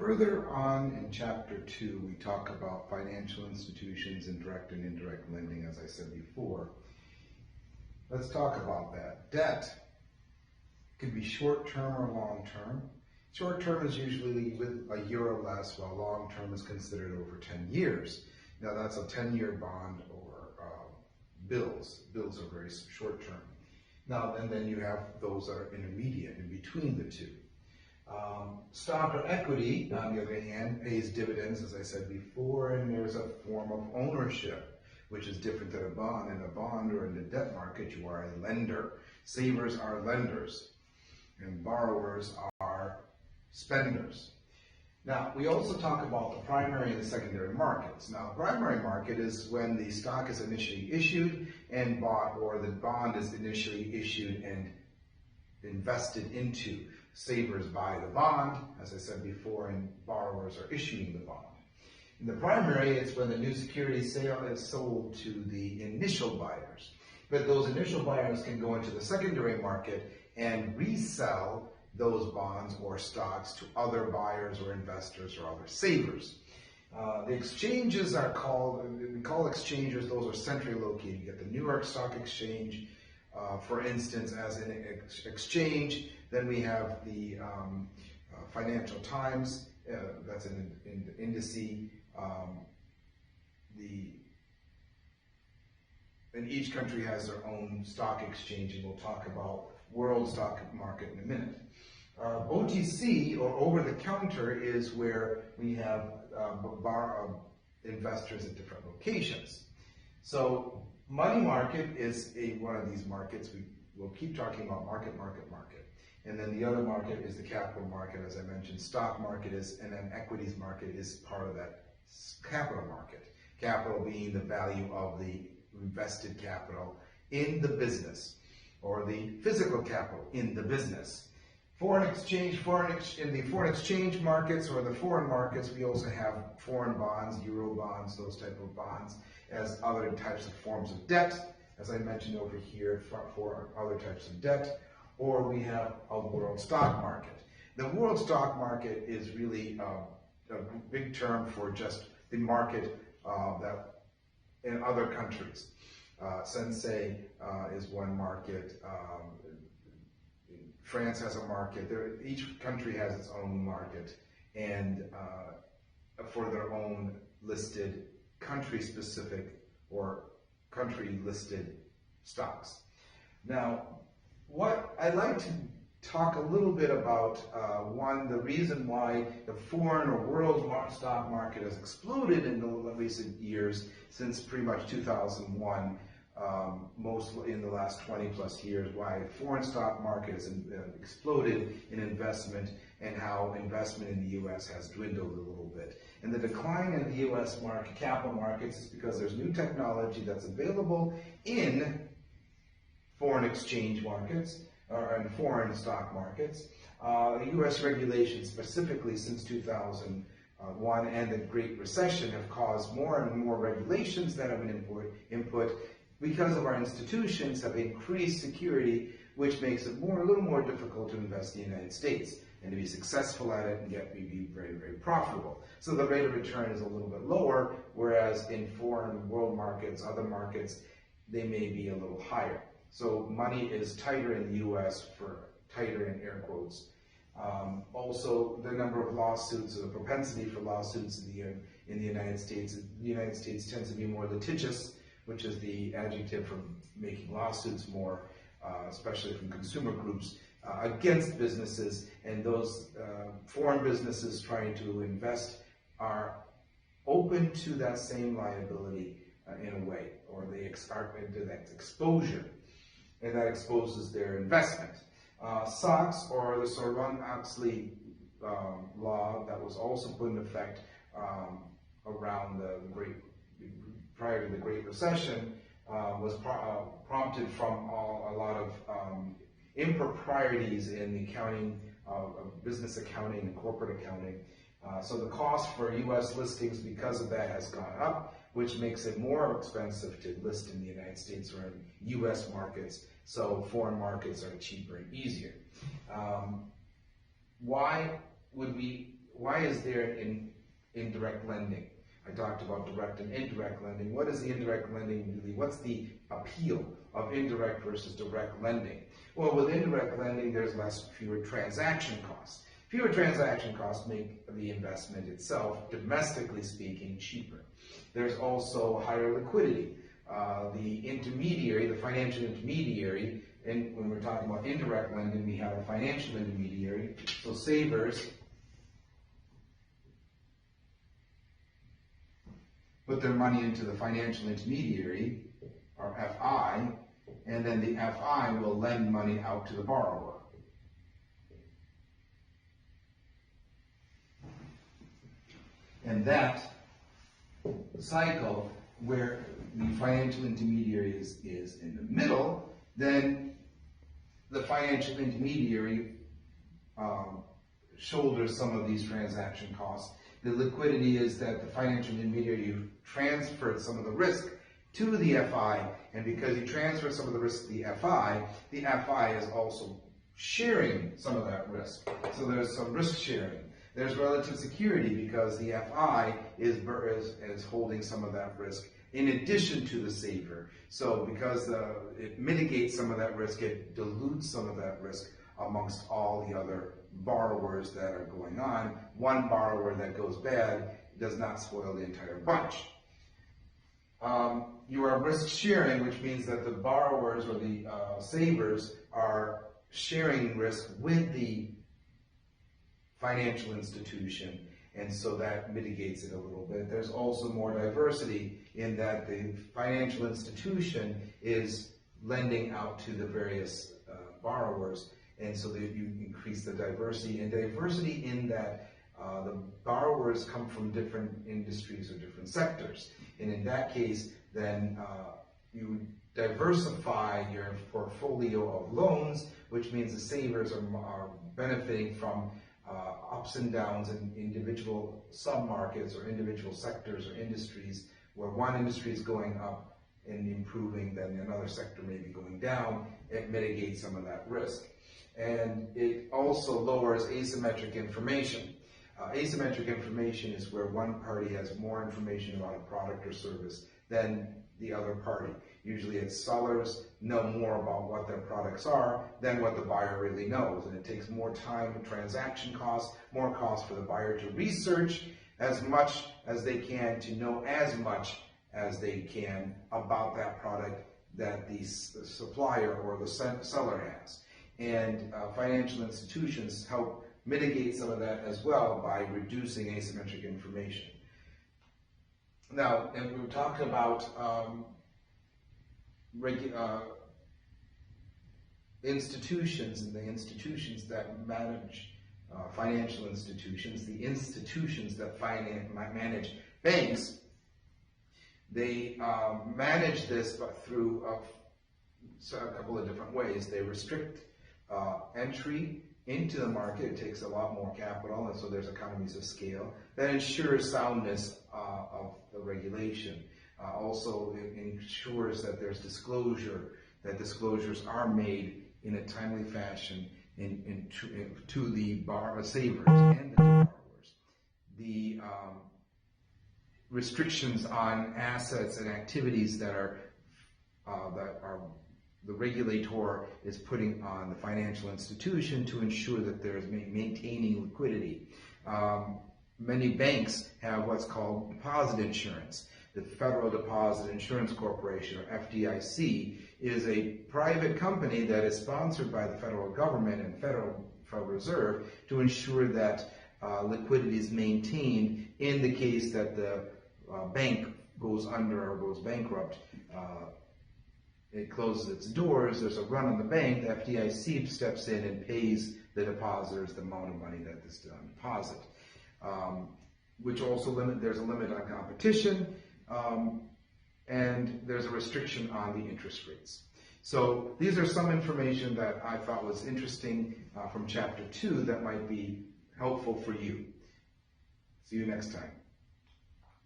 Further on in Chapter 2, we talk about financial institutions and direct and indirect lending, as I said before. Let's talk about that. Debt could be short-term or long-term. Short-term is usually with a year or less, while long-term is considered over 10 years. Now that's a 10-year bond or bills. Bills are very short-term. Now, and then you have those that are intermediate in between the two. Stock or equity, on the other hand, pays dividends, as I said before, and there's a form of ownership, which is different than a bond. In a bond or in the debt market, you are a lender. Savers are lenders, and borrowers are spenders. Now, we also talk about the primary and the secondary markets. Now, the primary market is when the stock is initially issued and bought, or the bond is initially issued and invested into. Savers buy the bond, as I said before, and borrowers are issuing the bond. In the primary, it's when the new security sale is sold to the initial buyers. But those initial buyers can go into the secondary market and resell those bonds or stocks to other buyers or investors or other savers. The exchanges are called, we call exchanges, those are centrally located. You get the New York Stock Exchange, for instance, as an exchange. Then we have the Financial Times, that's an indice. And each country has their own stock exchange, and we'll talk about world stock market in a minute. OTC, or over-the-counter, is where we have investors at different locations. So money market is one of these markets. We'll keep talking about market. And then the other market is the capital market, as I mentioned. Stock market is, and then equities market is part of that capital market. Capital being the value of the invested capital in the business, or the physical capital in the business. In the foreign exchange markets or the foreign markets, we also have foreign bonds, euro bonds, those type of bonds, as other types of forms of debt, as I mentioned over here, for other types of debt. Or we have a world stock market. The world stock market is really a big term for just the market that in other countries. Sensei is one market. France has a market. Each country has its own market, and for their own listed country-specific or country-listed stocks. Now, what I'd like to talk a little bit about, the reason why the foreign or world stock market has exploded in the recent years, since pretty much 2001, mostly in the last 20 plus years, why foreign stock market has exploded in investment, and how investment in the U.S. has dwindled a little bit. And the decline in the U.S. capital markets is because there's new technology that's available in foreign exchange markets, or in foreign stock markets. U.S. regulations, specifically since 2001 and the Great Recession, have caused more and more regulations that have been input because of our institutions have increased security, which makes it a little more difficult to invest in the United States and to be successful at it and be very, very profitable. So the rate of return is a little bit lower, whereas in foreign world markets, other markets, they may be a little higher. So money is tighter in the U.S., for tighter in air quotes. Also, the number of lawsuits, the propensity for lawsuits in the United States. The United States tends to be more litigious, which is the adjective for making lawsuits more, especially from consumer groups, against businesses. And those foreign businesses trying to invest are open to that same liability in a way, or they are into that exposure. And that exposes their investment. SOX, or the Sarbanes-Oxley law, that was also put in effect around prior to the Great Recession, was prompted from a lot of improprieties in the accounting, business accounting and corporate accounting. So the cost for U.S. listings because of that has gone up, which makes it more expensive to list in the United States or in U.S. markets. So foreign markets are cheaper and easier. Why would we why is there indirect lending? I talked about direct and indirect lending. What is the indirect lending really? What's the appeal of indirect versus direct lending? Well, with indirect lending, there's fewer transaction costs. Fewer transaction costs make the investment itself, domestically speaking, cheaper. There's also higher liquidity. The intermediary, the financial intermediary, and when we're talking about indirect lending, we have a financial intermediary. So savers put their money into the financial intermediary, or FI, and then the FI will lend money out to the borrower. And that cycle, where the financial intermediary is in the middle, then the financial intermediary shoulders some of these transaction costs. The liquidity is that the financial intermediary transferred some of the risk to the FI, and because you transfer some of the risk to the FI is also sharing some of that risk. So there's some risk sharing. There's relative security because the FI is holding some of that risk in addition to the saver. So because it mitigates some of that risk, it dilutes some of that risk amongst all the other borrowers that are going on. One borrower that goes bad does not spoil the entire bunch. You are risk sharing, which means that the borrowers or the savers are sharing risk with the financial institution, and so that mitigates it a little bit. There's also more diversity in that the financial institution is lending out to the various borrowers, and so that you increase the diversity, and diversity in that the borrowers come from different industries or different sectors. And in that case, then you diversify your portfolio of loans, which means the savers are benefiting from ups and downs in individual sub-markets or individual sectors or industries, where one industry is going up and improving, then another sector may be going down. It mitigates some of that risk. And it also lowers asymmetric information. Asymmetric information is where one party has more information about a product or service than the other party. Usually it's sellers know more about what their products are than what the buyer really knows, and it takes more time and transaction costs, more cost for the buyer to research as much as they can to know as much as they can about that product that the supplier or the seller has. And financial institutions help mitigate some of that as well by reducing asymmetric information. Now, and we were talking about institutions, and the institutions that manage financial institutions, the institutions that manage banks. They manage this through a couple of different ways. They restrict entry into the market. It takes a lot more capital, and so there's economies of scale. That ensures soundness of the regulation. Also, it ensures that there's disclosure, that disclosures are made in a timely fashion to the savers and the borrowers. The restrictions on assets and activities that are the regulator is putting on the financial institution to ensure that there is maintaining liquidity. Many banks have what's called deposit insurance. The Federal Deposit Insurance Corporation, or FDIC, is a private company that is sponsored by the federal government and Federal Reserve to ensure that liquidity is maintained in the case that the bank goes under or goes bankrupt. It closes its doors, there's a run on the bank, the FDIC steps in and pays the depositors the amount of money that is on deposit. Which also there's a limit on competition, and there's a restriction on the interest rates. So these are some information that I thought was interesting from Chapter 2 that might be helpful for you. See you next time.